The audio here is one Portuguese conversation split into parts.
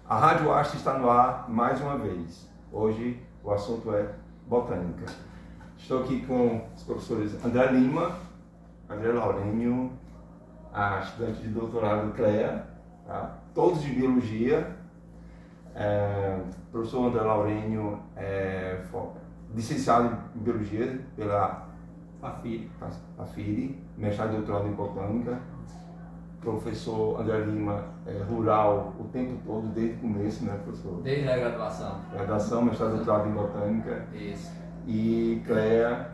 A Rádio Arte está no ar mais uma vez. Hoje o assunto é botânica. Estou aqui com os professores André Lima, André Laurênio, a estudante de doutorado Cléa, tá? Todos de biologia. O professor André Laurênio é licenciado em biologia pela FAFIRI, mestrado e doutorado em botânica. Professor André Lima é rural o tempo todo, desde o começo, né, professor? Desde a graduação. Graduação, mestrado e doutorado em botânica. Isso. E Cléa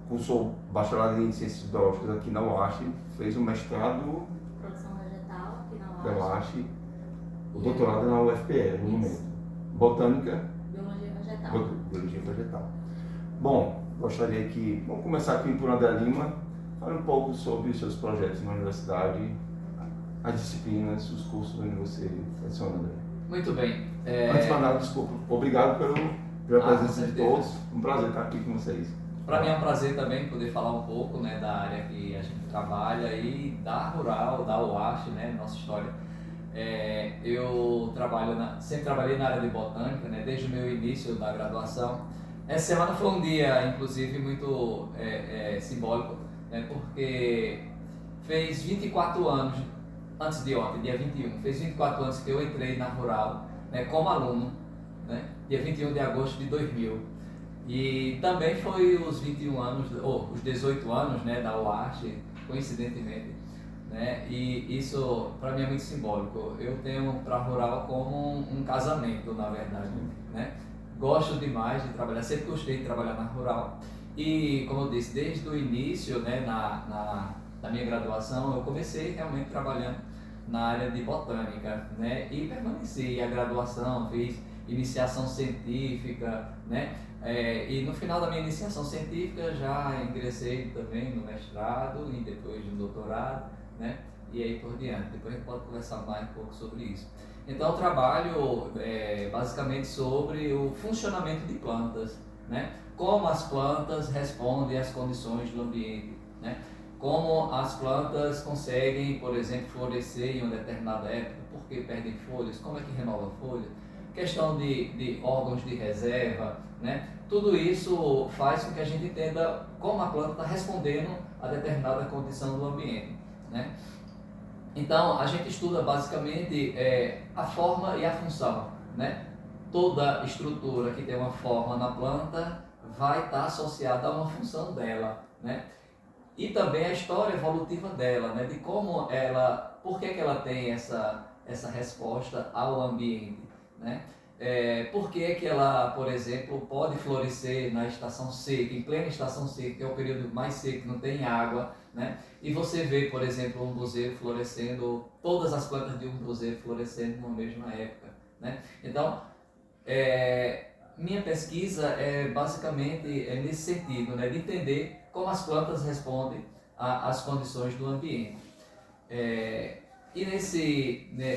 cursou bacharelado em ciências biológicas aqui na UASH, fez o mestrado Produção vegetal aqui na da UASH. UASH, o doutorado na UFPE, no momento. Botânica. Biologia vegetal. Biologia vegetal. Bom, gostaria que, vamos começar aqui por André Lima. Fale um pouco sobre os seus projetos na universidade, as disciplinas, os cursos onde você leciona, André. Muito bem. Antes de mais nada, desculpa. Obrigado pela presença de certeza. todos. Um prazer estar aqui com vocês. Para mim é um prazer também poder falar um pouco, né, da área que a gente trabalha e da rural, da UASH, né, nossa história. Eu sempre trabalhei na área de botânica, né, desde o meu início da graduação. Essa semana foi um dia, inclusive, muito simbólico, né, porque fez 24 anos, antes de ontem, dia 21, fez 24 anos que eu entrei na rural, né, como aluno, né, dia 21 de agosto de 2000. E também foi os 21 anos, ou os 18 anos, né, da UASH, coincidentemente, né, e isso para mim é muito simbólico. Eu tenho para a rural como um casamento, na verdade, né. Gosto demais de trabalhar, sempre gostei de trabalhar na rural. E, como eu disse, desde o início, né, na minha graduação, eu comecei realmente trabalhando na área de botânica, né, e permaneci a graduação, fiz iniciação científica, né, e no final da minha iniciação científica já ingressei também no mestrado e depois no doutorado, né, e aí por diante. Depois a gente pode conversar mais um pouco sobre isso. Então eu trabalho basicamente sobre o funcionamento de plantas, né? Como as plantas respondem às condições do ambiente, né? Como as plantas conseguem, por exemplo, florescer em uma determinada época, por que perdem folhas, como é que renova a folha, questão de órgãos de reserva, né? Tudo isso faz com que a gente entenda como a planta está respondendo a determinada condição do ambiente, né? Então, a gente estuda basicamente a forma e a função, né? Toda estrutura que tem uma forma na planta vai estar associada a uma função dela, né? E também a história evolutiva dela, né? De como ela, por que ela tem essa resposta ao ambiente, né? Por que ela, por exemplo, pode florescer na estação seca, em plena estação seca, que é o período mais seco, não tem água, né? E você vê, por exemplo, um buzeiro florescendo, todas as plantas de um buzeiro florescendo na mesma época, né? Então, minha pesquisa é basicamente nesse sentido, né? De entender como as plantas respondem às condições do ambiente. E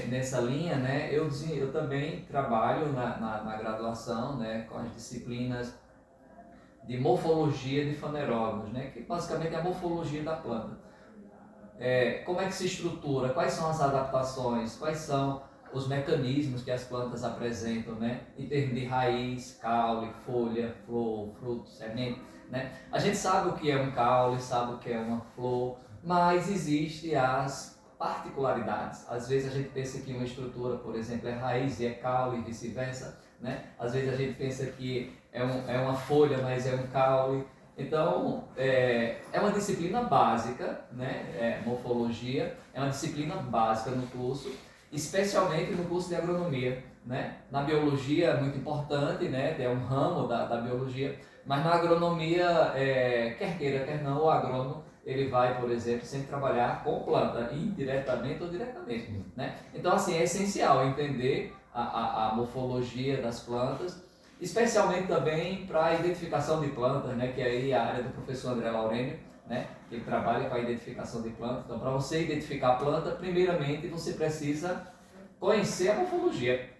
nessa linha, né, eu também trabalho na graduação, né, com as disciplinas de morfologia de fanerógamas, né, que basicamente é a morfologia da planta. Como é que se estrutura, quais são as adaptações, quais são os mecanismos que as plantas apresentam, né, em termos de raiz, caule, folha, flor, fruto, semente, né? A gente sabe o que é um caule, sabe o que é uma flor, mas existem as particularidades. Às vezes a gente pensa que uma estrutura, por exemplo, é raiz e é caule e vice-versa, né? Às vezes a gente pensa que é uma folha, mas é um caule. Então, é uma disciplina básica, né? Morfologia, é uma disciplina básica no curso, especialmente no curso de agronomia, né? Na biologia é muito importante, né? É um ramo da biologia, mas na agronomia, quer queira, quer não, o agrônomo ele vai, por exemplo, sempre trabalhar com planta, indiretamente ou diretamente, né? Então, assim, é essencial entender a morfologia das plantas, especialmente também para a identificação de plantas, né? Que aí é a área do professor André Laurênio, né? Ele trabalha com a identificação de plantas. Então, para você identificar a planta, primeiramente você precisa conhecer a morfologia.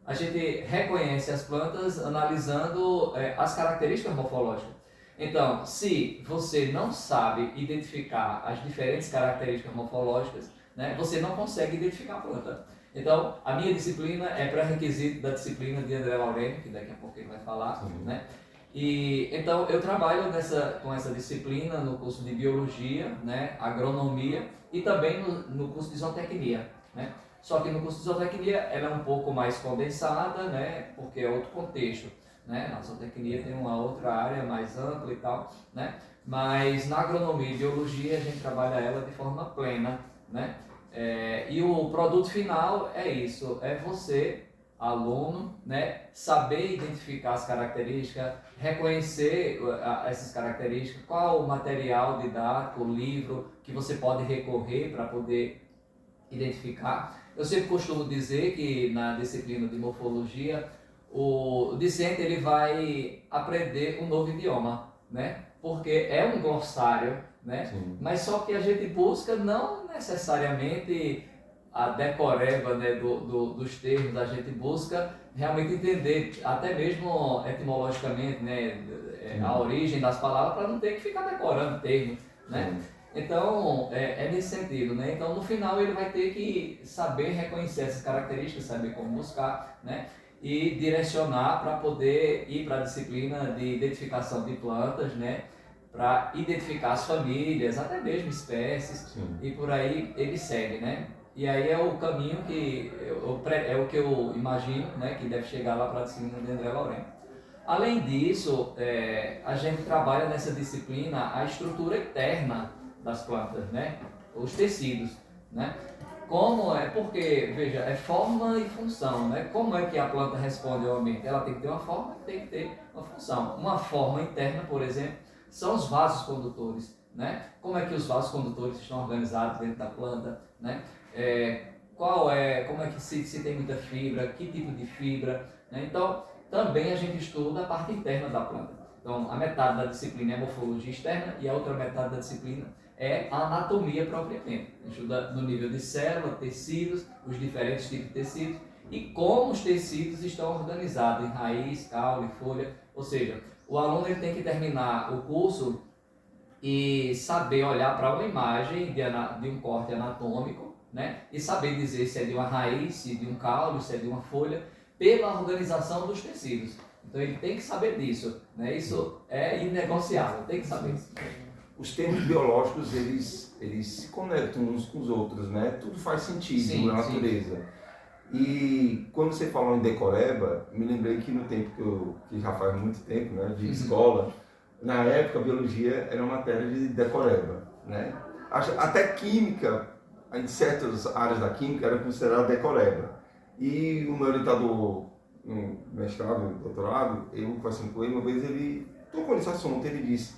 A gente reconhece as plantas analisando as características morfológicas. Então, se você não sabe identificar as diferentes características morfológicas, né, você não consegue identificar a planta. Então, a minha disciplina é pré-requisito da disciplina de André Laurênio, que daqui a pouco ele vai falar, né? E então eu trabalho com essa disciplina no curso de biologia, né, agronomia e também no curso de zootecnia, né? Só que no curso de zootecnia ela é um pouco mais condensada, né, porque é outro contexto, né? A zootecnia tem uma outra área mais ampla e tal, né? Mas na agronomia e biologia a gente trabalha ela de forma plena, né? E o produto final é isso, é você, aluno, né, saber identificar as características, reconhecer essas características, qual o material didático, o livro que você pode recorrer para poder identificar. Eu sempre costumo dizer que na disciplina de morfologia, o discente ele vai aprender um novo idioma, né? Porque é um glossário, né? Sim. Mas só que a gente busca não necessariamente a decoreba, né, dos termos, a gente busca realmente entender, até mesmo etimologicamente, né, a origem das palavras, para não ter que ficar decorando termos, né? Então, é nesse sentido, né? Então, no final, ele vai ter que saber reconhecer essas características, saber como buscar, né? E direcionar para poder ir para a disciplina de identificação de plantas, né? Para identificar as famílias, até mesmo espécies, Sim. e por aí ele segue, né? E aí é o caminho que é o que eu imagino, né? Que deve chegar lá para a disciplina de André Laurênio. Além disso, a gente trabalha nessa disciplina a estrutura interna das plantas, né? Os tecidos, né? Como é, porque, veja, é forma e função, né? Como é que a planta responde ao ambiente? Ela tem que ter uma forma e tem que ter uma função. Uma forma interna, por exemplo, são os vasos condutores, né? Como é que os vasos condutores estão organizados dentro da planta, né? Como é que se tem muita fibra, que tipo de fibra, né? Então, também a gente estuda a parte interna da planta. Então, a metade da disciplina é morfologia externa e a outra metade da disciplina é a anatomia propriamente. A gente estuda no nível de célula, tecidos, os diferentes tipos de tecidos e como os tecidos estão organizados em raiz, caule, folha. Ou seja, o aluno ele tem que terminar o curso e saber olhar para uma imagem de um corte anatômico, né? E saber dizer se é de uma raiz, se é de um caule, se é de uma folha, pela organização dos tecidos. Então ele tem que saber disso, né? Isso é inegociável, tem que saber isso. Os termos biológicos, eles se conectam uns com os outros, né? Tudo faz sentido na natureza. E quando você falou em decoreba, me lembrei que no tempo que já faz muito tempo, né, de escola, na época a biologia era uma matéria de decoreba, né? Até química, em certas áreas da química, era considerada decoreba. E o meu orientador no mestrado, doutorado, eu conversando com ele, uma vez ele tocou nesse assunto, ele disse: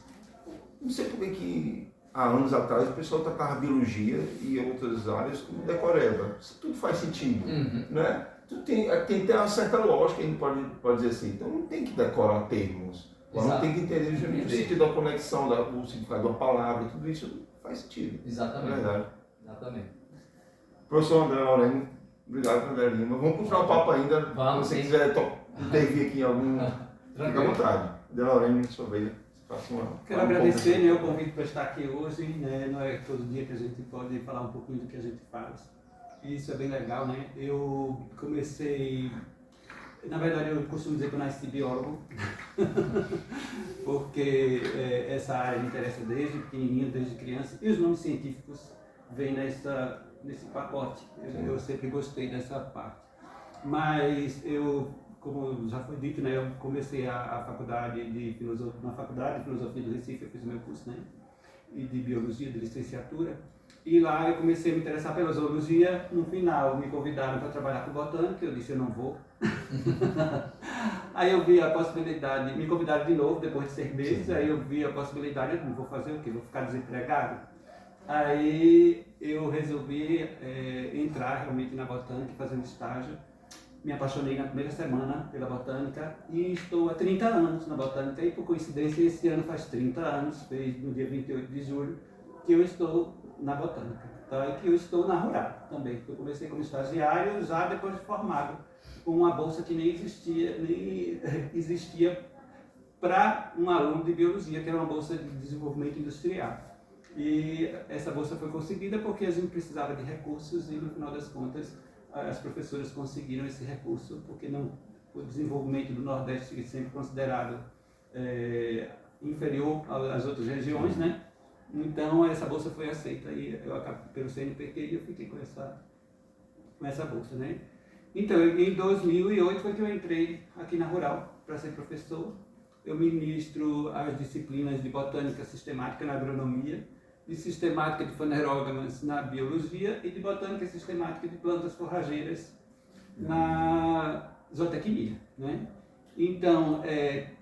não sei por que há anos atrás o pessoal tratava biologia e outras áreas como decoreba. Isso tudo faz sentido, né? Tudo tem uma certa lógica, a gente pode dizer assim. Então não tem que decorar termos. Não tem que entender o sentido da conexão, o significado da palavra, tudo isso faz sentido. Exatamente. É verdade. Exatamente. Professor André Laurênio, obrigado, André Lima. Vamos continuar o papo ainda. Vamos, se você quiser intervir aqui em algum, fique à vontade. André Laurênio, sua vez. Quero agradecer, né, o convite para estar aqui hoje, né? Não é todo dia que a gente pode falar um pouquinho do que a gente faz. Isso é bem legal, né? Eu comecei, na verdade eu costumo dizer que eu nasci biólogo, porque essa área me interessa desde pequenininho, desde criança, e os nomes científicos vêm nesse pacote. Eu sempre gostei dessa parte. Mas como já foi dito, né, eu comecei a faculdade de filosofia, na Faculdade de Filosofia do Recife, eu fiz o meu curso, né, e de Biologia, de licenciatura, e lá eu comecei a me interessar pela zoologia. No final me convidaram para trabalhar com botânica, eu disse eu não vou. Aí eu vi a possibilidade, me convidaram de novo depois de 6 meses, aí eu vi a possibilidade, eu não vou fazer o quê? Vou ficar desempregado? Aí eu resolvi entrar realmente na botânica, fazer um estágio. Me apaixonei na primeira semana pela botânica e estou há 30 anos na botânica e, por coincidência, esse ano faz 30 anos, fez no dia 28 de julho, que eu estou na botânica. Então, é que eu estou na Rural também. Eu comecei como estagiário já depois de formado, com uma bolsa que nem existia para um aluno de biologia, que era uma bolsa de desenvolvimento industrial. E essa bolsa foi conseguida porque a gente precisava de recursos e, no final das contas, as professoras conseguiram esse recurso, porque o desenvolvimento do Nordeste é sempre considerado inferior às outras regiões, né? Então, essa bolsa foi aceita e eu acabei pelo CNPq e eu fiquei com essa bolsa, né? Então, em 2008 foi que eu entrei aqui na Rural para ser professor. Eu ministro as disciplinas de botânica sistemática na agronomia, de sistemática de fanerógamas na biologia e de botânica sistemática de plantas forrageiras na zootecnia, né? Então,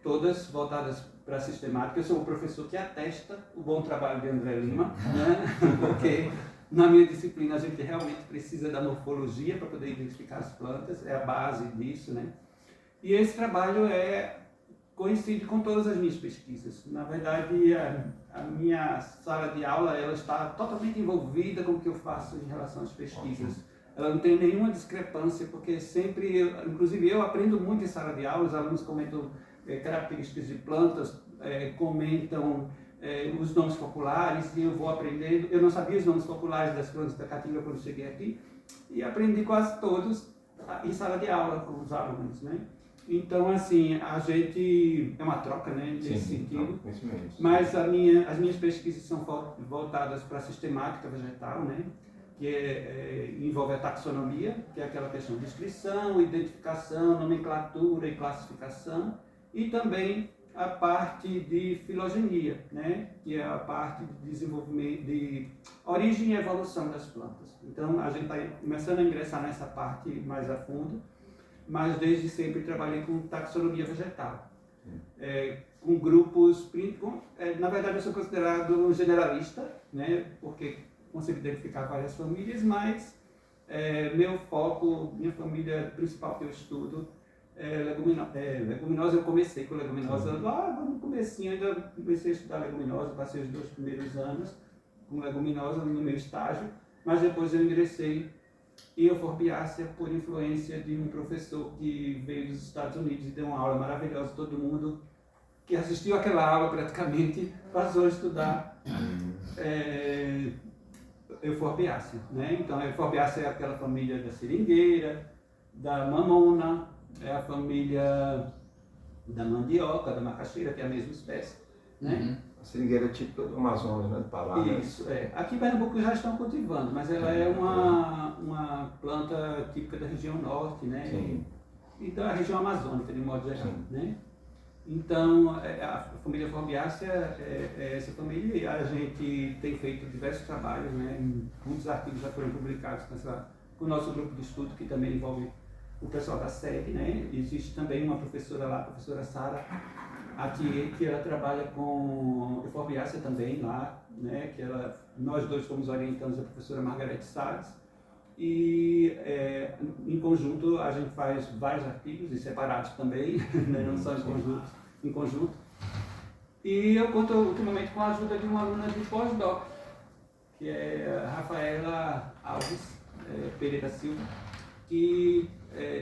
todas voltadas para a sistemática. Eu sou o professor que atesta o bom trabalho de André Lima, né? Porque na minha disciplina a gente realmente precisa da morfologia para poder identificar as plantas, é a base disso, né? E esse trabalho coincide com todas as minhas pesquisas. Na verdade, a minha sala de aula ela está totalmente envolvida com o que eu faço em relação às pesquisas. Ela não tem nenhuma discrepância, porque sempre, inclusive eu aprendo muito em sala de aula, os alunos comentam características de plantas, comentam os nomes populares, e eu vou aprendendo. Eu não sabia os nomes populares das plantas da caatinga quando cheguei aqui, e aprendi quase todos em sala de aula com os alunos, né? Então, assim, a gente é uma troca, né, nesse sentido, mas as minhas pesquisas são voltadas para a sistemática vegetal, né, que envolve a taxonomia, que é aquela questão de descrição, identificação, nomenclatura e classificação, e também a parte de filogenia, né, que é a parte de desenvolvimento, de origem e evolução das plantas. Então, a gente está começando a ingressar nessa parte mais a fundo, mas desde sempre trabalhei com taxonomia vegetal, com grupos, na verdade eu sou considerado generalista, né, porque consigo identificar várias famílias, mas meu foco, minha família principal que eu estudo é leguminosa. Eu comecei com leguminosa lá no comecinho, ainda comecei a estudar leguminosa, passei os 2 primeiros anos com leguminosa no meu estágio, mas depois eu ingressei em Euphorbiaceae por influência de um professor que veio dos Estados Unidos e deu uma aula maravilhosa. Todo mundo que assistiu aquela aula praticamente passou a estudar Euphorbiaceae, né? Então, a Euphorbiaceae é aquela família da seringueira, da mamona, é a família da mandioca, da macaxeira, que é a mesma espécie, né? A seringueira é típica do Amazonas, né, do Pará. Isso, Aqui em Pernambuco já estão cultivando, mas ela é uma planta típica da região norte, né? Sim. E da região amazônica, de modo geral, né? Então, a família Euphorbiaceae é essa família e a gente tem feito diversos trabalhos, né? Muitos artigos já foram publicados com o nosso grupo de estudo, que também envolve o pessoal da SEG, né? Existe também uma professora lá, a professora Sara Atier, que ela trabalha com Euphorbiaceae também lá, né? Nós dois fomos orientandos da professora Margarete Salles, e em conjunto a gente faz vários artigos e separados também, né? Não só em conjunto. E eu conto ultimamente com a ajuda de uma aluna de pós-doc, que é a Rafaela Alves Pereira Silva, que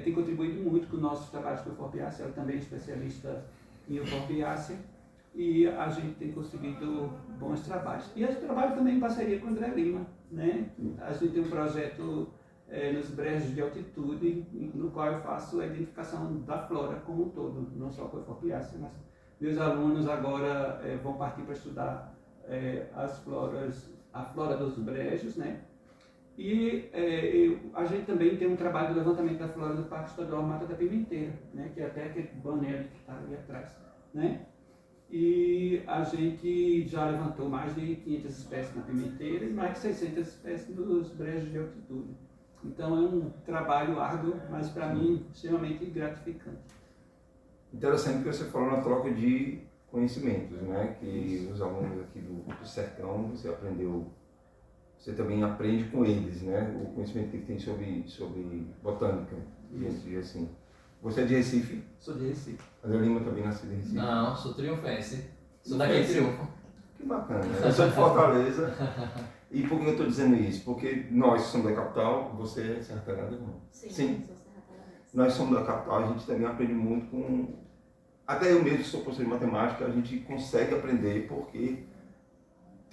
tem contribuído muito com nossos trabalhos com Euphorbiaceae. Ela também é especialista em Euphorbiaceae, e a gente tem conseguido bons trabalhos. E a gente trabalha também em parceria com o André Lima, né? A gente tem um projeto nos brejos de altitude, no qual eu faço a identificação da flora como um todo, não só com Euphorbiaceae, mas meus alunos agora vão partir para estudar a flora dos brejos, né? E a gente também tem um trabalho de levantamento da flora do Parque Estadual Mata da Pimenteira, né? Que é até aquele banner que está ali atrás, né? E a gente já levantou mais de 500 espécies na pimenteira e mais de 600 espécies nos brejos de altitude. Então é um trabalho árduo, mas para mim extremamente gratificante. Interessante que você falou na troca de conhecimentos, né? Que os alunos aqui do sertão, você também aprende com eles, né? O conhecimento que tem sobre botânica, assim. Você é de Recife? Sou de Recife. André Lima também nasceu de Recife? Não, sou triunfense. Sou daqui de Triunfo. Que bacana. Eu sou de Fortaleza. E por que eu estou dizendo isso? Porque nós somos da capital, você é Serra Talhada, não? Sim, sou Serra Talhada. Nós somos da capital, a gente também aprende muito com... Até eu mesmo sou professor de matemática, a gente consegue aprender porque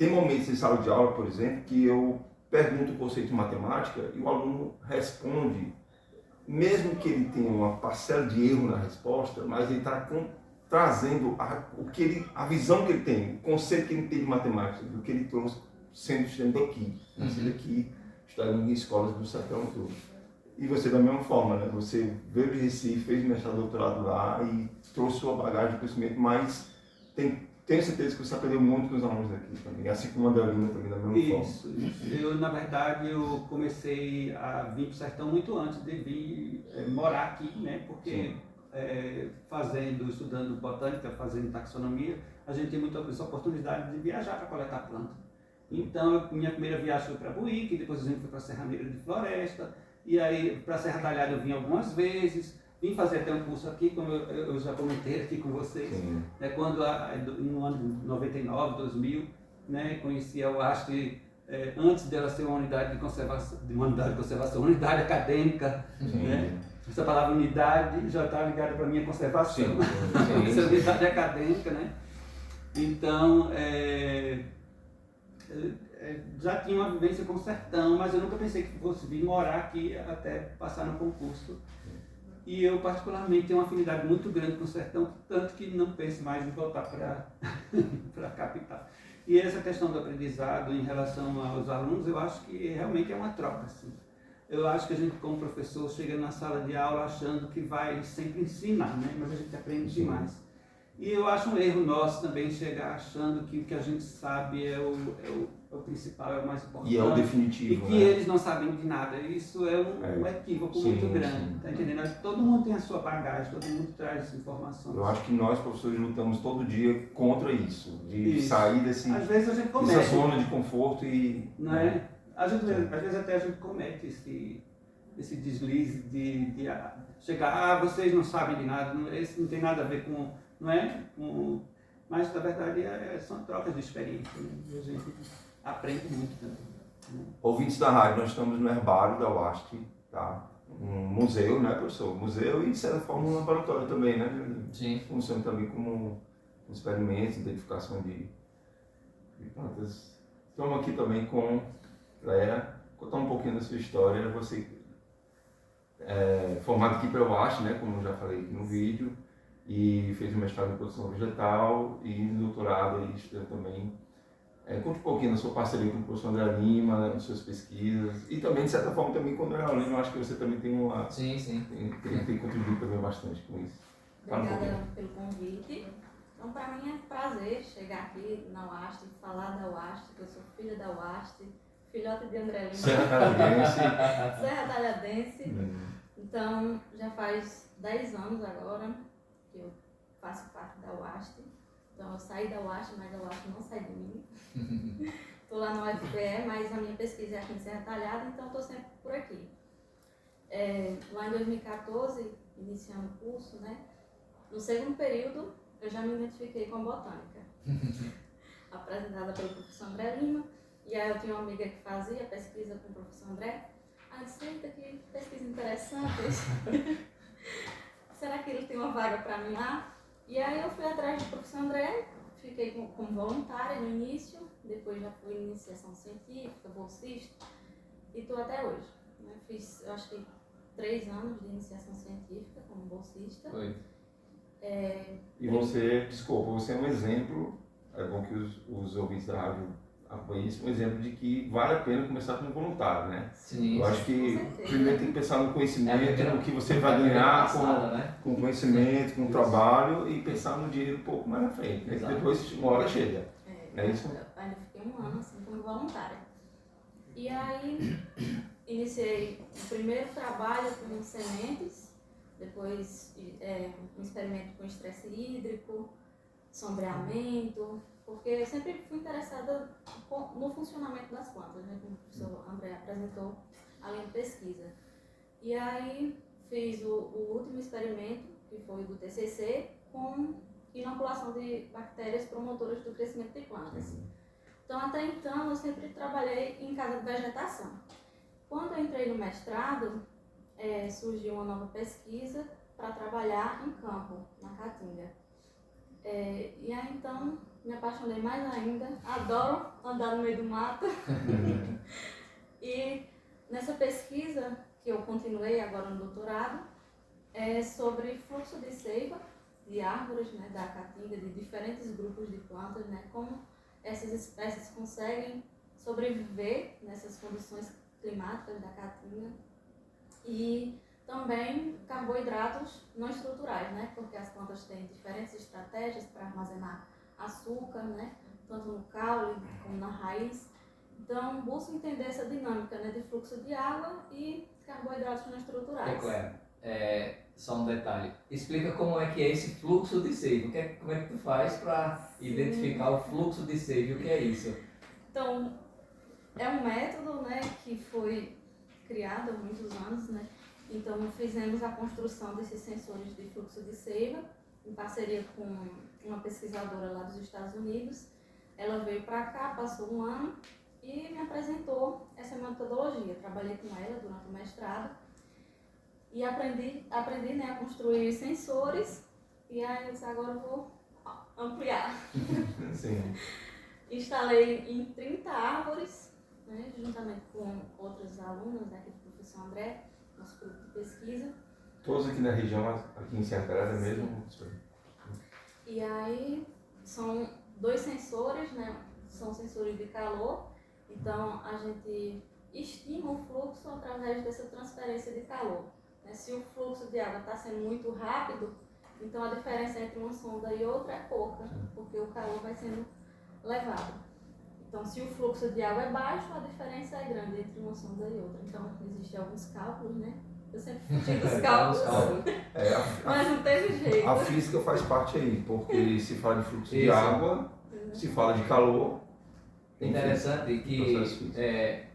tem momentos em sala de aula, por exemplo, que eu pergunto o conceito de matemática e o aluno responde, mesmo que ele tenha uma parcela de erro na resposta, mas ele está trazendo a visão que ele tem, o conceito que ele tem de matemática, do que ele trouxe sendo estudante daqui, nascido aqui, estudando em escolas do sertão todo. E você da mesma forma, né? Você veio de Recife, fez mestrado, doutorado lá e trouxe sua bagagem de conhecimento, mas tenho certeza que você aprendeu muito com os alunos daqui também, assim como a Andelina também da mesma forma. Isso. Eu, na verdade, eu comecei a vir para o sertão muito antes de vir morar aqui, né? Porque estudando botânica, fazendo taxonomia, a gente tem muitas oportunidades de viajar para coletar planta. Então, minha primeira viagem foi para Buíque, depois a gente foi para Serra Negra de Floresta, e aí para Serra Talhada eu vim algumas vezes, vim fazer até um curso aqui, como eu já comentei aqui com vocês, né, quando no ano 99, 2000, né, conheci a UAST antes dela ser uma unidade de conservação, uma unidade acadêmica, né? Essa palavra unidade já está ligada para a minha conservação, essa unidade acadêmica, né? Então, já tinha uma vivência com o sertão, mas eu nunca pensei que fosse vir morar aqui até passar no concurso. E eu, particularmente, tenho uma afinidade muito grande com o sertão, tanto que não penso mais em voltar para a capital. E essa questão do aprendizado em relação aos alunos, eu acho que realmente é uma troca. Assim. Eu acho que a gente, como professor, chega na sala de aula achando que vai sempre ensinar, né? Mas a gente aprende demais. E eu acho um erro nosso também chegar achando que o que a gente sabe é o principal, é o mais importante. E é o definitivo. E que eles não sabem de nada. Isso é um equívoco muito grande. Tá entendendo? Todo mundo tem a sua bagagem, todo mundo traz informações. Eu acho que nós, professores, lutamos todo dia contra isso. De sair dessa zona de conforto e... Não é? Às vezes até a gente comete esse deslize de chegar, vocês não sabem de nada, isso não tem nada a ver com... Não é? Mas, na verdade, são trocas de experiência. Né? E a gente aprende muito também. Né? Ouvintes da rádio, nós estamos no herbário da UAST, tá? Um museu, né, professor? Museu e, de certa forma, um laboratório também, né? Sim. Funciona também como um experimento, identificação de plantas. Estamos aqui também com Cléa, contar um pouquinho da sua história. Você é formado aqui pela UAST, né, como eu já falei aqui no vídeo, e fez um mestrado em produção vegetal e doutorado aí estudando também. Conte um pouquinho da sua parceria com o professor André Lima, né, das suas pesquisas e também, de certa forma, também com o André Lima. Eu acho que você também tem uma... Sim. Tem contribuído também bastante com isso. Obrigada pelo convite. Então, para mim é um prazer chegar aqui na UAST, falar da UAST, que eu sou filha da UAST, filhote de André Lima. Serra Talhadense. Então, já faz 10 anos agora que eu faço parte da UAST. Então, eu saí da UAST, mas a UAST não sai de mim. Estou lá no UFPE, mas a minha pesquisa é aqui em Serra Talhada, então estou sempre por aqui. Lá em 2014, iniciando o curso, né? No segundo período, eu já me identifiquei com a botânica, apresentada pelo professor André Lima. E aí eu tinha uma amiga que fazia pesquisa com o professor André. Aí eu disse, eita, que pesquisa interessante. Será que ele tem uma vaga para mim lá? E aí eu fui atrás do professor André, fiquei como voluntária no início, depois já fui em iniciação científica, bolsista, e estou até hoje. Né? Fiz, eu acho que 3 anos de iniciação científica como bolsista. Foi. E você, desculpa, você é um exemplo, é bom que os ouvintes da rádio conheçam, um exemplo de que vale a pena começar como voluntário, né? Sim. Eu acho que primeiro tem que pensar no conhecimento, no que você vai ganhar com conhecimento, com trabalho e pensar no dinheiro um pouco mais na frente, né? Que depois uma hora chega. É isso? Eu ainda fiquei 1 ano assim como voluntária. E aí iniciei o primeiro trabalho com sementes, depois um experimento com estresse hídrico, sombreamento, porque eu sempre fui interessada no funcionamento das plantas, né, como o professor André apresentou a linha de pesquisa. E aí fiz o último experimento, que foi do TCC, com inoculação de bactérias promotoras do crescimento de plantas. Então, até então, eu sempre trabalhei em casa de vegetação. Quando eu entrei no mestrado, surgiu uma nova pesquisa para trabalhar em campo, na Caatinga. E aí então me apaixonei mais ainda, adoro andar no meio do mato. E nessa pesquisa que eu continuei agora no doutorado, é sobre fluxo de seiva de árvores, né, da caatinga, de diferentes grupos de plantas, né, como essas espécies conseguem sobreviver nessas condições climáticas da caatinga. E também carboidratos não estruturais, né, porque as plantas têm diferentes estratégias para armazenar açúcar, né, tanto no caule como na raiz. Então, busco entender essa dinâmica, né, de fluxo de água e carboidratos não estruturais. Claro. Só um detalhe. Explica como é que é esse fluxo de seiva. Como é que tu faz para identificar o fluxo de seiva? O que é isso? Então, é um método, né, que foi criado há muitos anos, né? Então, fizemos a construção desses sensores de fluxo de seiva em parceria com uma pesquisadora lá dos Estados Unidos. Ela veio para cá, passou um ano e me apresentou essa metodologia. Trabalhei com ela durante o mestrado e aprendi né, a construir sensores. E aí eu disse, agora eu vou ampliar. Sim. Instalei em 30 árvores, né, juntamente com outros alunos aqui do professor André, nosso grupo de pesquisa. Todos aqui na região, aqui em Central, mesmo? E aí são 2 sensores, né? São sensores de calor, então a gente estima o fluxo através dessa transferência de calor. Né? Se o fluxo de água está sendo muito rápido, então a diferença entre uma sonda e outra é pouca, porque o calor vai sendo levado. Então, se o fluxo de água é baixo, a diferença é grande entre uma sonda e outra. Então, existem alguns cálculos, né? Eu sempre fugi dos cálculos, mas não teve jeito. A física faz parte aí, porque se fala de fluxo de água, se fala de calor. Interessante que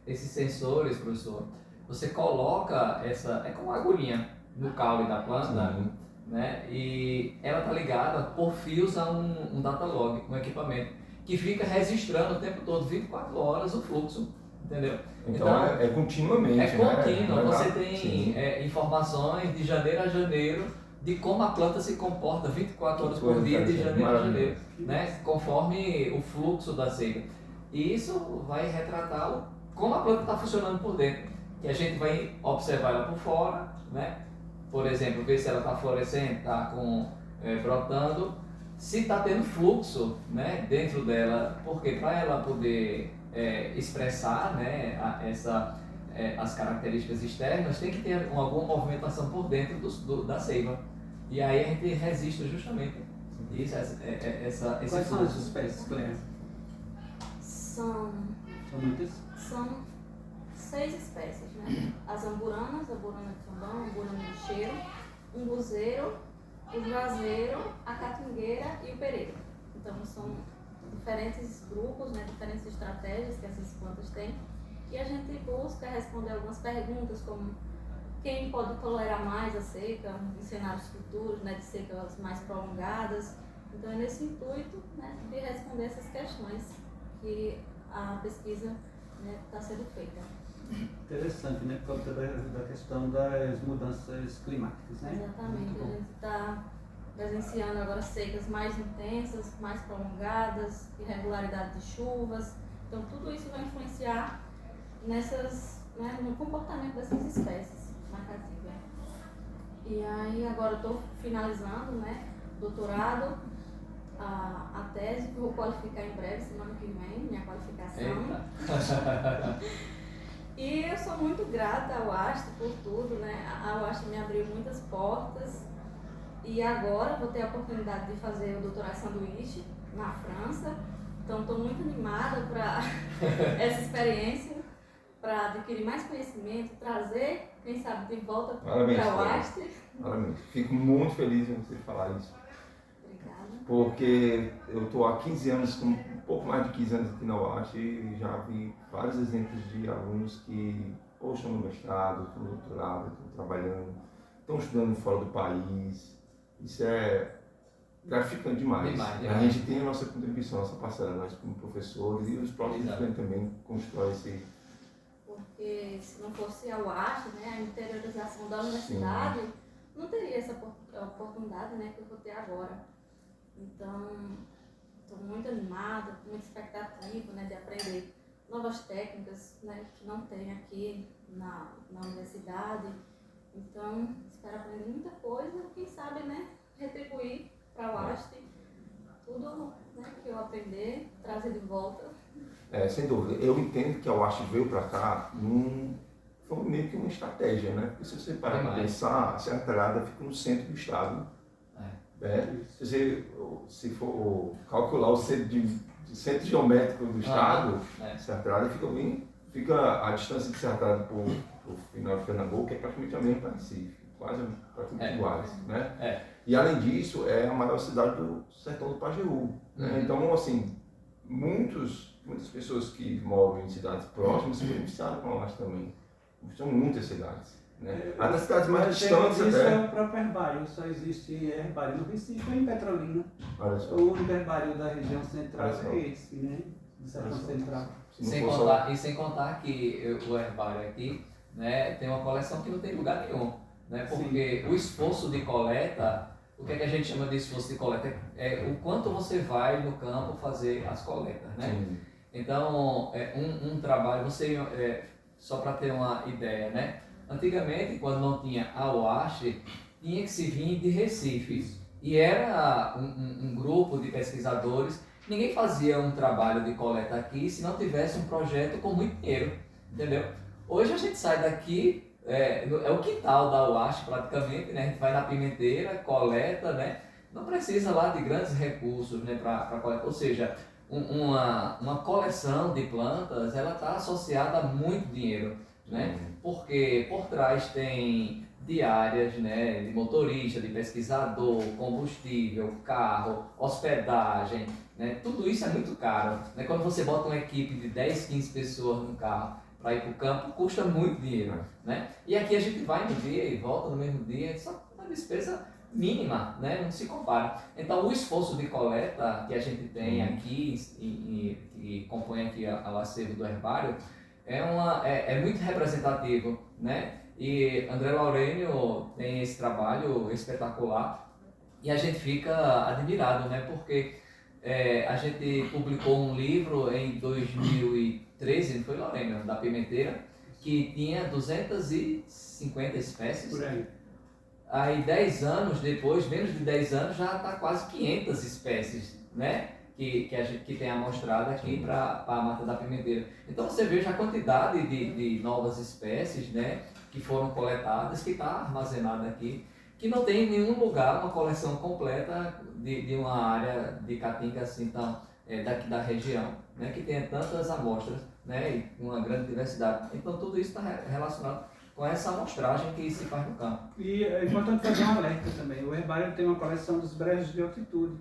esses sensores, professor, você coloca é como uma agulhinha no caule da planta, né? E ela está ligada por fios a um data log, um equipamento que fica registrando o tempo todo, 24 horas, o fluxo, entendeu? Então é continuamente, é contínuo, né? você tem informações de janeiro a janeiro de como a planta se comporta 24 horas por dia, de janeiro a janeiro, né? Conforme o fluxo da seiva. E isso vai retratar como a planta está funcionando por dentro, que a gente vai observar ela por fora, né? Por exemplo, ver se ela está florescendo, está brotando, se está tendo fluxo, né, dentro dela, porque para ela poder expressar, né, as características externas, tem que ter alguma movimentação por dentro da seiva. E aí a gente registra justamente isso, esse Quais são as fluxo. espécies, Cléia? São muitas? São 6 espécies, né? As amburanas, a burana de tambão, a burana de cheiro, o umbuzeiro, o juazeiro, a catingueira e o pereiro. Então são diferentes grupos, né, diferentes estratégias que essas plantas têm. E a gente busca responder algumas perguntas como quem pode tolerar mais a seca em cenários futuros, né, de secas mais prolongadas. Então é nesse intuito, né, de responder essas questões que a pesquisa está sendo feita. Interessante, né? Por causa da questão das mudanças climáticas, né? Exatamente, a gente está presenciando agora secas mais intensas, mais prolongadas, irregularidade de chuvas. Então tudo isso vai influenciar no comportamento dessas espécies na caatinga. E aí agora eu estou finalizando, né, doutorado, a tese que eu vou qualificar em breve, semana que vem, minha qualificação. E eu sou muito grata ao UAST por tudo, né? A UAST me abriu muitas portas e agora vou ter a oportunidade de fazer o doutorado sanduíche na França. Então estou muito animada para essa experiência, para adquirir mais conhecimento, trazer, quem sabe, de volta para o UAST. Parabéns. Fico muito feliz em você falar isso. Obrigada. Porque eu estou há 15 anos, um pouco mais de 15 anos aqui na UAST e já vi vários exemplos de alunos que ou estão no mestrado, estão no doutorado, estão trabalhando, estão estudando fora do país. Isso é gratificante demais. A gente tem a nossa contribuição, nossa parcela, nós como professores e os próprios estudantes também constroem esse... Porque se não fosse a UAST, né, a interiorização da universidade, não teria essa oportunidade, né, que eu vou ter agora. Então, estou muito animada, com muita expectativa, né, de aprender novas técnicas, né, que não tem aqui na universidade. Então, espero aprender muita coisa, quem sabe, né, retribuir para o AST tudo, né, que eu aprender, trazer de volta. Sem dúvida. Eu entendo que a UAST veio para cá foi meio que uma estratégia, né? Porque se você parar para pensar, a Secretariada fica no centro do estado. Se for calcular o centro geométrico do estado, a Secretariada fica a distância de Secretariada para o final de Pernambuco é praticamente a mesma para Recife, quase praticamente iguais, né? E além disso, é a maior cidade do sertão do Pajeú, né? Então, assim, muitas pessoas que moram em cidades próximas se beneficiaram com a UAST também. São muitas cidades, né? Até cidades mais distantes isso até. É o próprio herbário, só existe herbário no Recife e em Petrolina. O único herbário da região central é esse, né? Do sertão central. Sem contar que o herbário aqui, né, tem uma coleção que não tem lugar nenhum, né? Porque o esforço de coleta, o que é que a gente chama de esforço de coleta? É o quanto você vai no campo fazer as coletas, né? Sim. Então, um trabalho, só para ter uma ideia, né? Antigamente, quando não tinha a UAST, tinha que se vir de Recife. E era um grupo de pesquisadores. Ninguém fazia um trabalho de coleta aqui se não tivesse um projeto com muito dinheiro, entendeu? Hoje a gente sai daqui, é o quintal da UAST praticamente, né? A gente vai na Pimenteira, coleta, né? Não precisa lá de grandes recursos, né, para coleta. Ou seja, uma coleção de plantas, ela está associada a muito dinheiro, né? Porque por trás tem diárias, né, de motorista, de pesquisador, combustível, carro, hospedagem, né? Tudo isso é muito caro, né? Quando você bota uma equipe de 10, 15 pessoas no carro para ir para o campo, custa muito dinheiro, né? E aqui a gente vai no dia e volta no mesmo dia, só uma despesa mínima, né? Não se compara. Então o esforço de coleta que a gente tem aqui e compõe aqui o acervo do herbário é muito representativo, né? E André Laurênio tem esse trabalho espetacular e a gente fica admirado, né? Porque a gente publicou um livro em 2013, não foi, Laurênio, da Pimenteira, que tinha 250 espécies. Por aí. Aí 10 anos depois, menos de 10 anos, já está quase 500 espécies, né? Que tem amostrado aqui para a Mata da Pimenteira. Então você veja a quantidade de novas espécies, né, que foram coletadas, que está armazenada aqui, que não tem em nenhum lugar uma coleção completa de uma área de caatinga assim, daqui da região, né, que tenha tantas amostras, né, e uma grande diversidade. Então tudo isso está relacionado com essa amostragem que se faz no campo. E é importante fazer um alerta também. O herbário tem uma coleção dos brejos de altitude.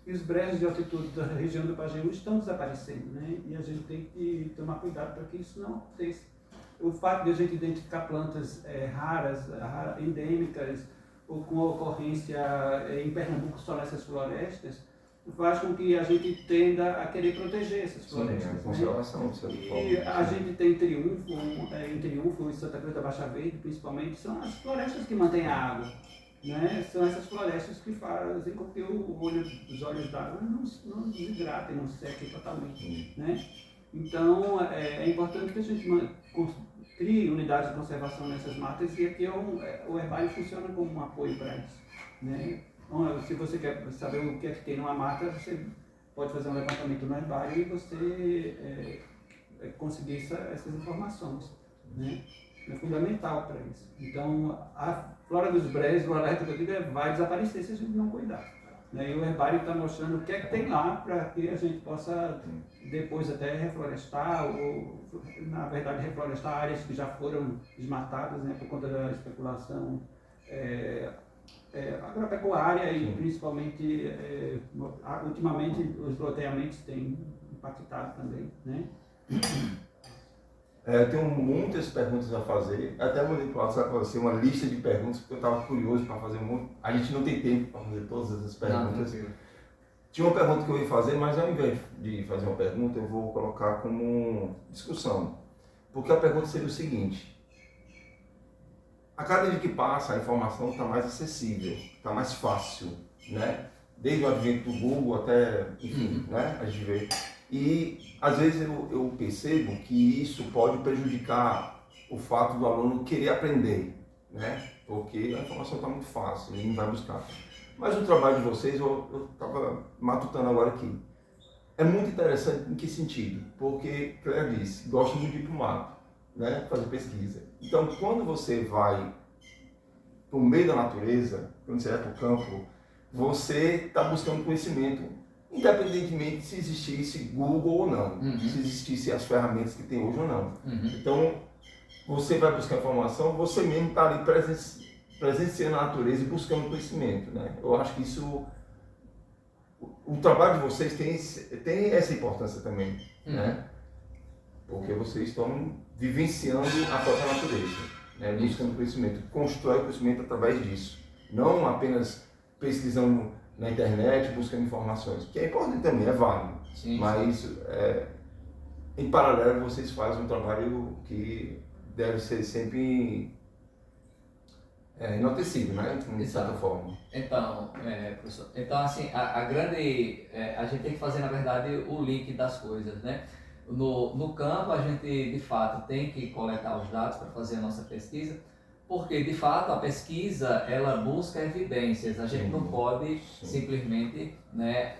E os brejos de altitude da região do Pajeú estão desaparecendo, né? E a gente tem que tomar cuidado para que isso não aconteça. O fato de a gente identificar plantas raras, endêmicas, ou com ocorrência em Pernambuco só nessas florestas, faz com que a gente tenda a querer proteger essas florestas. Sim, conservação, e a gente tem Triunfo, em Santa Cruz da Baixa Verde, principalmente, são as florestas que mantêm a água. Né? São essas florestas que fazem com que os olhos d'água não desidratem, não sequem totalmente. Né? Então, é importante que a gente crie unidades de conservação nessas matas e aqui o herbário funciona como um apoio para isso. Né? Então, se você quer saber o que é que tem numa mata, você pode fazer um levantamento no herbário e você conseguir essas informações. Né? É fundamental para isso. Então, a flora dos brejos, o alerta que eu digo vai desaparecer se a gente não cuidar. Né? E o herbário está mostrando o que é que tem lá para que a gente possa depois até reflorestar, ou na verdade reflorestar áreas que já foram desmatadas, né, por conta da especulação agropecuária e principalmente, ultimamente, os loteamentos têm impactado também. Né? Eu tenho muitas perguntas a fazer, até mandei para o WhatsApp para você uma lista de perguntas, porque eu estava curioso para fazer a gente não tem tempo para fazer todas essas perguntas. Tinha uma pergunta que eu ia fazer, mas ao invés de fazer uma pergunta, eu vou colocar como discussão. Porque a pergunta seria o seguinte: a cada dia que passa, a informação está mais acessível, está mais fácil, né? desde o advento do Google até, enfim, né? A gente vê. E às vezes eu percebo que isso pode prejudicar o fato do aluno querer aprender, né? Porque a informação está muito fácil, ele não vai buscar. Mas o trabalho de vocês, eu estava matutando agora aqui, é muito interessante em que sentido? Porque, Claire disse, gosta muito de ir para o mato, né? Fazer pesquisa. Então, quando você vai para o meio da natureza, quando você vai para o campo, você está buscando conhecimento, independentemente se existisse Google ou não, se existissem as ferramentas que tem hoje ou não. Então, você vai buscar informação, você mesmo está ali presenciando a natureza e buscando conhecimento, né? Eu acho que isso, o trabalho de vocês tem essa importância também, né? Porque vocês estão vivenciando a própria natureza, né? Buscando conhecimento, constrói conhecimento através disso, não apenas pesquisando na internet, buscando informações, que é importante também, é válido, mas em paralelo vocês fazem um trabalho que deve ser sempre enaltecido, né? De certa forma. Então, professor, assim, a gente tem que fazer, na verdade, o link das coisas, né? No campo, a gente, de fato, tem que coletar os dados para fazer a nossa pesquisa, porque, de fato, a pesquisa, ela busca evidências. A gente não pode simplesmente, né,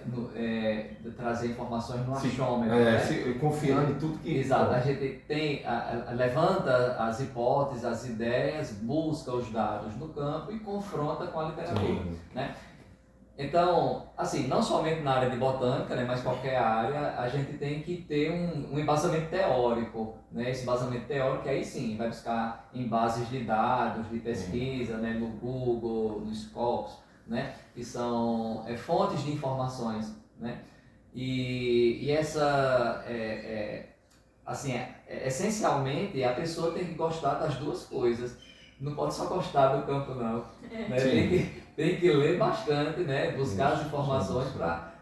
trazer informações no achômetro. Confiando em tudo que... Exato. A gente levanta as hipóteses, as ideias, busca os dados no campo e confronta com a literatura, né? Então, assim, não somente na área de botânica, né, mas qualquer área, a gente tem que ter um embasamento teórico, né? Esse embasamento teórico aí sim, vai buscar em bases de dados, de pesquisa, né, no Google, no Scopus, né, que são fontes de informações, né? E essa, essencialmente, a pessoa tem que gostar das duas coisas. Não pode só gostar do campo, não. Né? Tem que ler bastante, né? Buscar as informações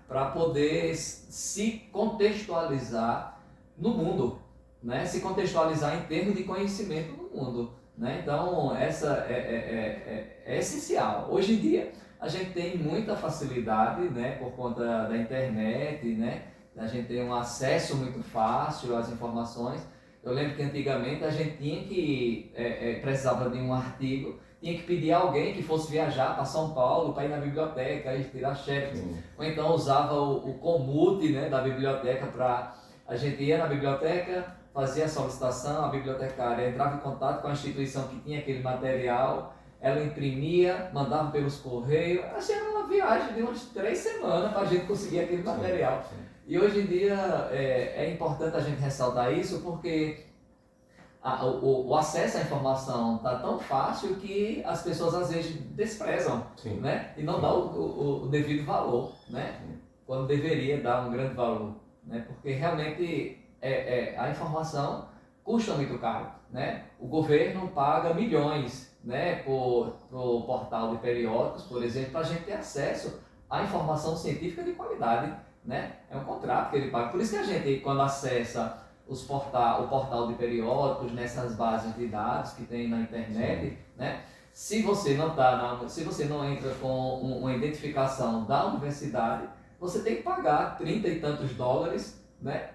para poder se contextualizar no mundo, né? Se contextualizar em termos de conhecimento no mundo, né? Então, essa é essencial. Hoje em dia, a gente tem muita facilidade, né? Por conta da internet, né? A gente tem um acesso muito fácil às informações. Eu lembro que antigamente a gente tinha que, precisava de um artigo, tinha que pedir a alguém que fosse viajar para São Paulo para ir na biblioteca e tirar xerox. Ou então usava o comute, né, da biblioteca para... A gente ia na biblioteca, fazia a solicitação, a bibliotecária entrava em contato com a instituição que tinha aquele material, ela imprimia, mandava pelos correios. Assim, era uma viagem de umas 3 semanas para a gente conseguir aquele material. E hoje em dia é importante a gente ressaltar isso porque o acesso à informação está tão fácil que as pessoas às vezes desprezam, né? E não dão o devido valor, né? Quando deveria dar um grande valor, né? Porque realmente a informação custa muito caro, né? O governo paga milhões, né, por portal de periódicos, por exemplo, para a gente ter acesso à informação científica de qualidade. Né? É um contrato que ele paga. Por isso que a gente, quando acessa o portal de periódicos, nessas bases de dados que tem na internet, né? Se você não entra com uma identificação da universidade, você tem que pagar 30 e tantos dólares, né?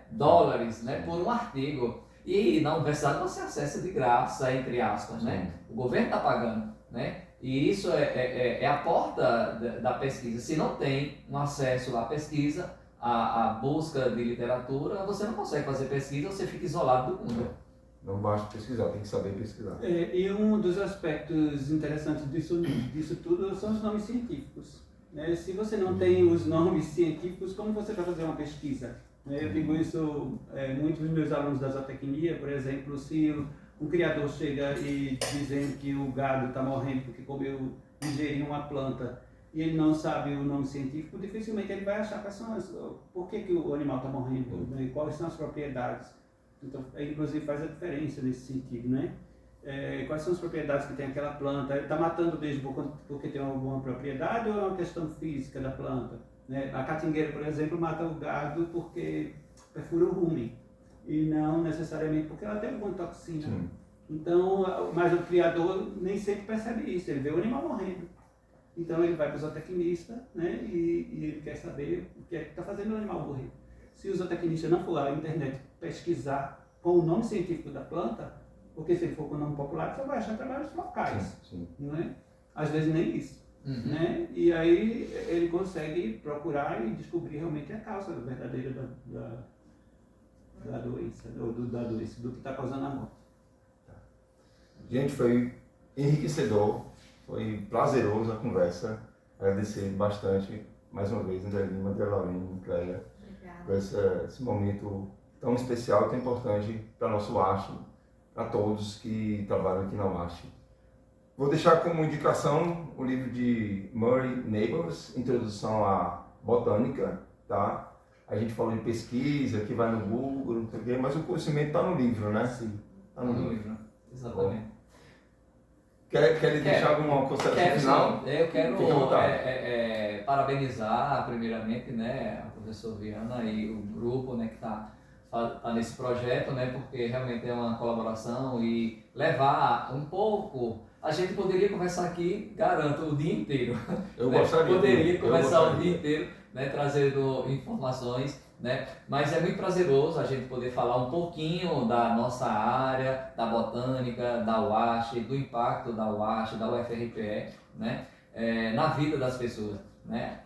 Por um artigo. E na universidade você acessa de graça, entre aspas, né? O governo está pagando, né? E isso é a porta da pesquisa. Se não tem um acesso à pesquisa, à busca de literatura, você não consegue fazer pesquisa, você fica isolado do mundo. Não basta pesquisar, tem que saber pesquisar. E um dos aspectos interessantes disso tudo são os nomes científicos. Né? Se você não tem os nomes científicos, como você vai fazer uma pesquisa? Eu digo isso, muitos dos meus alunos da zootecnia, por exemplo, se um criador chega e dizendo que o gado está morrendo porque ingeriu uma planta e ele não sabe o nome científico, dificilmente ele vai achar por que o animal está morrendo, né? Quais são as propriedades. Então, inclusive faz a diferença nesse sentido, né? Quais são as propriedades que tem aquela planta? Ele está matando mesmo porque tem alguma propriedade ou é uma questão física da planta? Né? A catingueira, por exemplo, mata o gado porque perfura o rumen e não necessariamente porque ela tem alguma toxina. Então, mas o criador nem sempre percebe isso, ele vê o animal morrendo. Então ele vai para o zootecnista, né, e ele quer saber o que é que está fazendo o animal morrer. Se o zootecnista não for à internet pesquisar com o nome científico da planta, porque se ele for com o nome popular, você vai achar trabalhos locais, não é? Às vezes nem isso. Né? E aí ele consegue procurar e descobrir realmente a causa verdadeira da doença, do que está causando a morte. Gente, foi enriquecedor, foi prazeroso a conversa. Agradecer bastante, mais uma vez, André Lima, André Laurine, Clélia, por esse momento tão especial e tão importante para nosso UAST, para todos que trabalham aqui na UAST. Vou deixar como indicação o livro de Murray Neighbors, Introdução à Botânica, tá? A gente falou de pesquisa, que vai no Google, não sei o quê, mas o conhecimento está no livro, né? Sim, está no livro. Exatamente. Bom, quer deixar alguma consideração final? Sim. Eu quero parabenizar, primeiramente, né, a professora Viana e o grupo, né, que está nesse projeto, né, porque realmente é uma colaboração e levar um pouco. A gente poderia conversar aqui, garanto, o dia inteiro. Eu né? gostaria. Poderia conversar o dia inteiro, né, trazendo informações, né? Mas é muito prazeroso a gente poder falar um pouquinho da nossa área, da botânica, da UAST, do impacto da UAST, da UFRPE, né? Na vida das pessoas, né?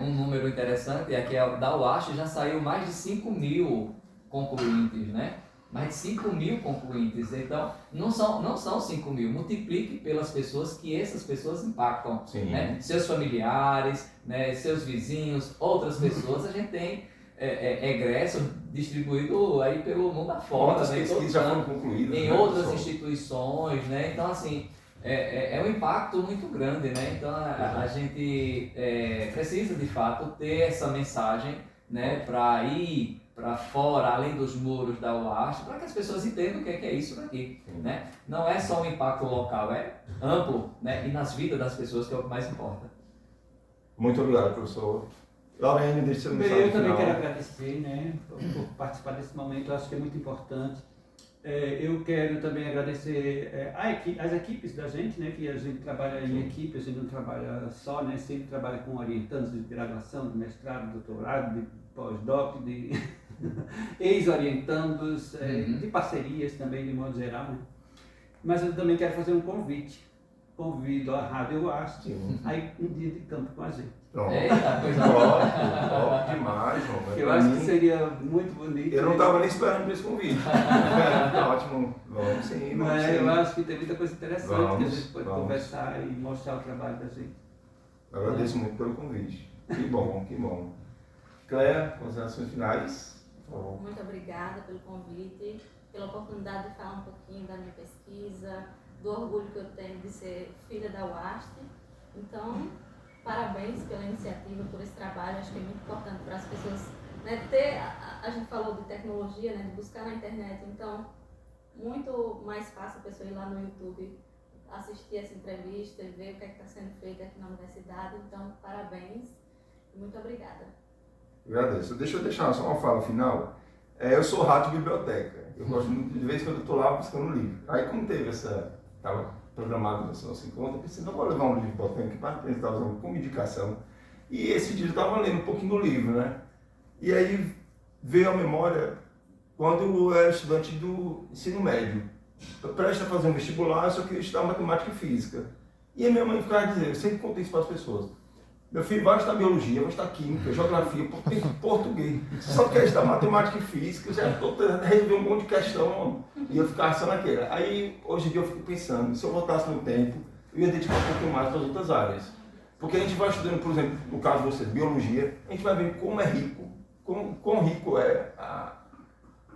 Um número interessante é que da UAST já saiu mais de 5.000 concluintes, né? Mais de 5.000 concluintes, então não são 5.000, multiplique pelas pessoas que essas pessoas impactam, né? Seus familiares, né? Seus vizinhos, outras pessoas, a gente tem egresso distribuído aí pelo mundo afora, né? Pesquisas já foram concluídas, em outras instituições, né? Então assim, é um impacto muito grande, né? Então a gente precisa de fato ter essa mensagem, né? Para ir para fora, além dos muros da UAST, para que as pessoas entendam o que é isso daqui, né? Não é só um impacto local, é amplo, né? E nas vidas das pessoas, que é o que mais importa. Muito obrigado, professor. Laurine, deixa seu mensagem Eu também final. quero agradecer, né, por participar desse momento, eu acho que é muito importante. Eu quero também agradecer as equipes da gente, né, que a gente trabalha em equipe, a gente não trabalha só, né, sempre trabalha com orientandos de graduação, de mestrado, de doutorado, de pós-doc, de ex-orientandos, de parcerias também, de modo geral, né. Mas eu também quero fazer um convite. Convido a Rádio UAST aí um dia de campo com a gente. Pronto. Eita, coisa top demais, mano. Eu acho que seria muito bonito. Eu não estava nem esperando por esse convite. Tá ótimo. Vamos sim, vamos sim. Eu acho que tem muita coisa interessante que a gente pode conversar e mostrar o trabalho da gente. Agradeço muito pelo convite. Que bom, que bom. Cléia, considerações finais? Muito obrigada pelo convite, pela oportunidade de falar um pouquinho da minha pesquisa, do orgulho que eu tenho de ser filha da UAST. Então, parabéns pela iniciativa, por esse trabalho. Acho que é muito importante para as pessoas, né, ter, a gente falou de tecnologia, né, de buscar na internet. Então, muito mais fácil a pessoa ir lá no YouTube, assistir essa entrevista e ver o que é que está sendo feito aqui na universidade. Então, parabéns e muito obrigada. Agradeço. Deixa eu deixar só uma fala final. Eu sou rato de biblioteca. Eu gosto muito, de vez em quando eu estou lá buscando um livro. Aí, como teve estava programado esse nosso encontro, eu pensei, não vou levar um livro botânico para apresentar usando como indicação. E esse dia eu estava lendo um pouquinho do livro, né? E aí veio à memória quando eu era estudante do ensino médio. Eu prestes a fazer um vestibular, eu só queria estudar matemática e física. E a minha mãe ficava dizendo, eu sempre contei isso para as pessoas, meu filho vai estudar biologia, vai estudar química, geografia, português. Você só quer estudar matemática e física, já estou tentando resolver um monte de questão. E eu ficava só naquela. Aí, hoje em dia, eu fico pensando, se eu voltasse no tempo, eu ia dedicar um pouquinho mais para as outras áreas. Porque a gente vai estudando, por exemplo, no caso de você, biologia, a gente vai ver como é rico, quão rico é,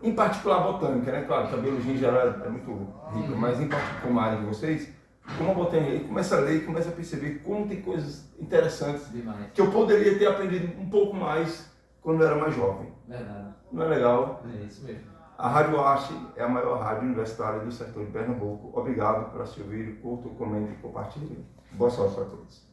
em particular a botânica, né? Claro que a biologia em geral é muito rica, mas em particular, como a área de vocês, como a botânica, ele começa a ler e começa a perceber como tem coisas interessantes demais, que eu poderia ter aprendido um pouco mais quando eu era mais jovem. Verdade. Não é legal? É isso mesmo. A Rádio UAST é a maior rádio universitária do sertão de Pernambuco. Obrigado por se ouvir, curtam, comentem e compartilhem. Boa sorte para todos.